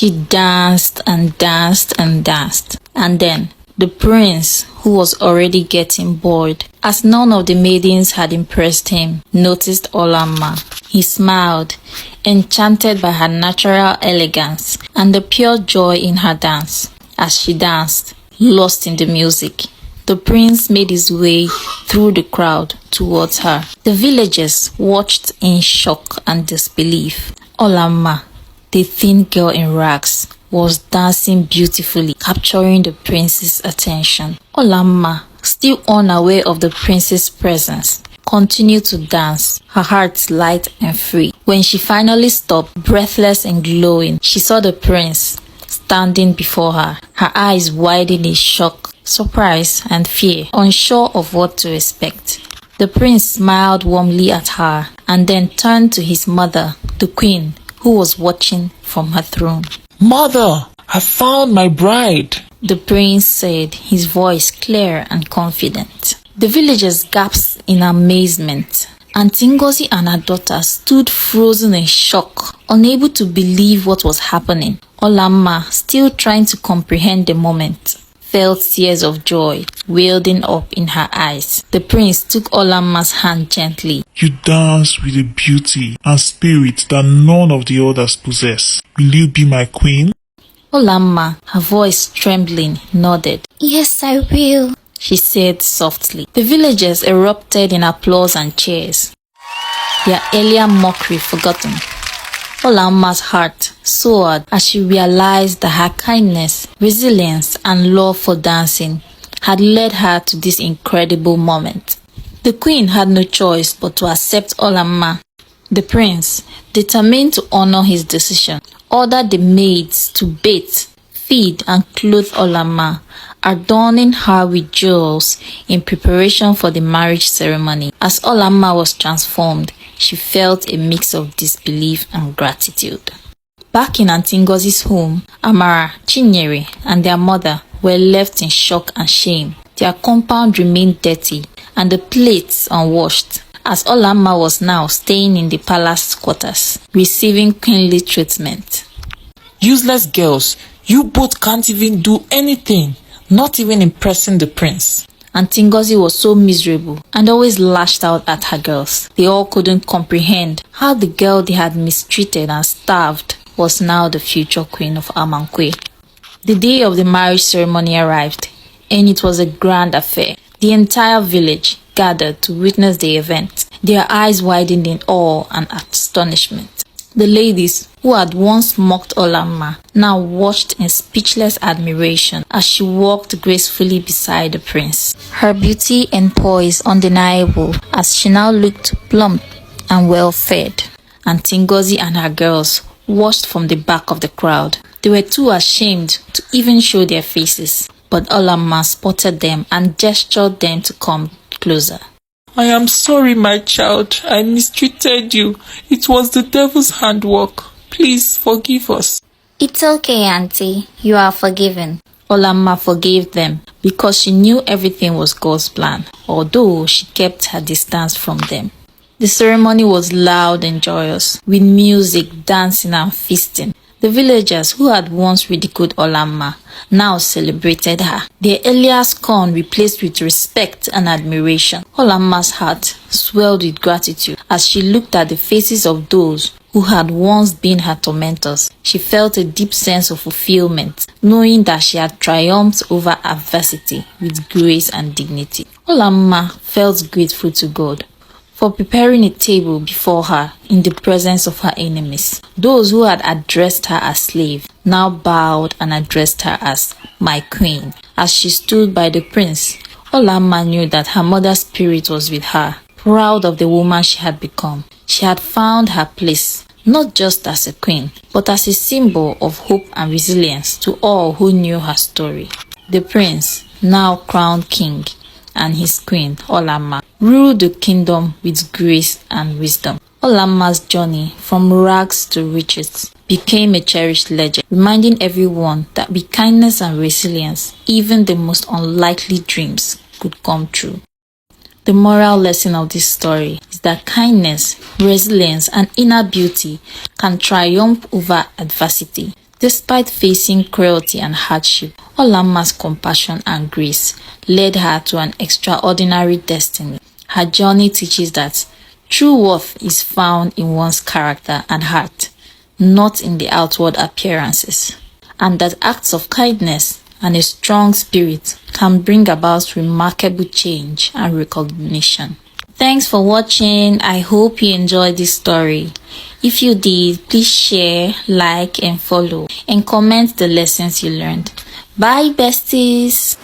She danced and danced and danced. And then the prince, who was already getting bored, as none of the maidens had impressed him, noticed Olamma. He smiled, enchanted by her natural elegance and the pure joy in her dance. As she danced, lost in the music, the prince made his way through the crowd towards her. The villagers watched in shock and disbelief. Olamma, the thin girl in rags, was dancing beautifully, capturing the prince's attention. Olamma, still unaware of the prince's presence, continued to dance, her heart light and free. When she finally stopped, breathless and glowing, she saw the prince standing before her, her eyes widened in shock, surprise, and fear, unsure of what to expect. The prince smiled warmly at her and then turned to his mother, the queen, who was watching from her throne. "Mother, I found my bride," the prince said, his voice clear and confident. The villagers gasped in amazement. Aunty Ngozi and her daughter stood frozen in shock, unable to believe what was happening. Olamma, still trying to comprehend the moment, felt tears of joy welling up in her eyes. The prince took Olamma's hand gently. "You dance with a beauty and spirit that none of the others possess. Will you be my queen?" Olamma, her voice trembling, nodded. "Yes, I will," she said softly. The villagers erupted in applause and cheers, their earlier mockery forgotten. Olamma's heart soared as she realized that her kindness, resilience, and love for dancing had led her to this incredible moment. The queen had no choice but to accept Olamma. The prince, determined to honor his decision, ordered the maids to bathe, feed, and clothe Olamma, adorning her with jewels in preparation for the marriage ceremony. As Olamma was transformed, she felt a mix of disbelief and gratitude. Back in Aunty Ngozi's home, Amara, Chinyere, and their mother were left in shock and shame. Their compound remained dirty and the plates unwashed, as Olamma was now staying in the palace quarters, receiving queenly treatment. "Useless girls, you both can't even do anything, not even impressing the prince." Aunty Ngozi was so miserable and always lashed out at her girls. They all couldn't comprehend how the girl they had mistreated and starved was now the future queen of Amankwe. The day of the marriage ceremony arrived, and it was a grand affair. The entire village gathered to witness the event, their eyes widened in awe and astonishment. The ladies, who had once mocked Olamma, now watched in speechless admiration as she walked gracefully beside the prince. Her beauty and poise undeniable as she now looked plump and well-fed. Aunty Ngozi and her girls watched from the back of the crowd. They were too ashamed to even show their faces, but Olamma spotted them and gestured them to come closer. "I am sorry, my child. I mistreated you. It was the devil's handwork. Please forgive us." "It's okay, Auntie. You are forgiven." Olamma forgave them because she knew everything was God's plan, although she kept her distance from them. The ceremony was loud and joyous, with music, dancing, and feasting. The villagers who had once ridiculed Olamma now celebrated her, their earlier scorn replaced with respect and admiration. Olamma's heart swelled with gratitude as she looked at the faces of those who had once been her tormentors. She felt a deep sense of fulfillment, knowing that she had triumphed over adversity with grace and dignity. Olamma felt grateful to God for preparing a table before her in the presence of her enemies. Those who had addressed her as slave now bowed and addressed her as my queen. As she stood by the prince, Olamma knew that her mother's spirit was with her, proud of the woman she had become. She had found her place, not just as a queen, but as a symbol of hope and resilience to all who knew her story. The prince, now crowned king, and his queen, Olamma, ruled the kingdom with grace and wisdom. Olamma's journey from rags to riches became a cherished legend, reminding everyone that with kindness and resilience, even the most unlikely dreams could come true. The moral lesson of this story is that kindness, resilience, and inner beauty can triumph over adversity. Despite facing cruelty and hardship, Olamma's compassion and grace led her to an extraordinary destiny. Her journey teaches that true worth is found in one's character and heart, not in the outward appearances, and that acts of kindness and a strong spirit can bring about remarkable change and recognition. Thanks for watching. I hope you enjoyed this story. If you did, please share, like, and follow, and comment the lessons you learned. Bye, besties.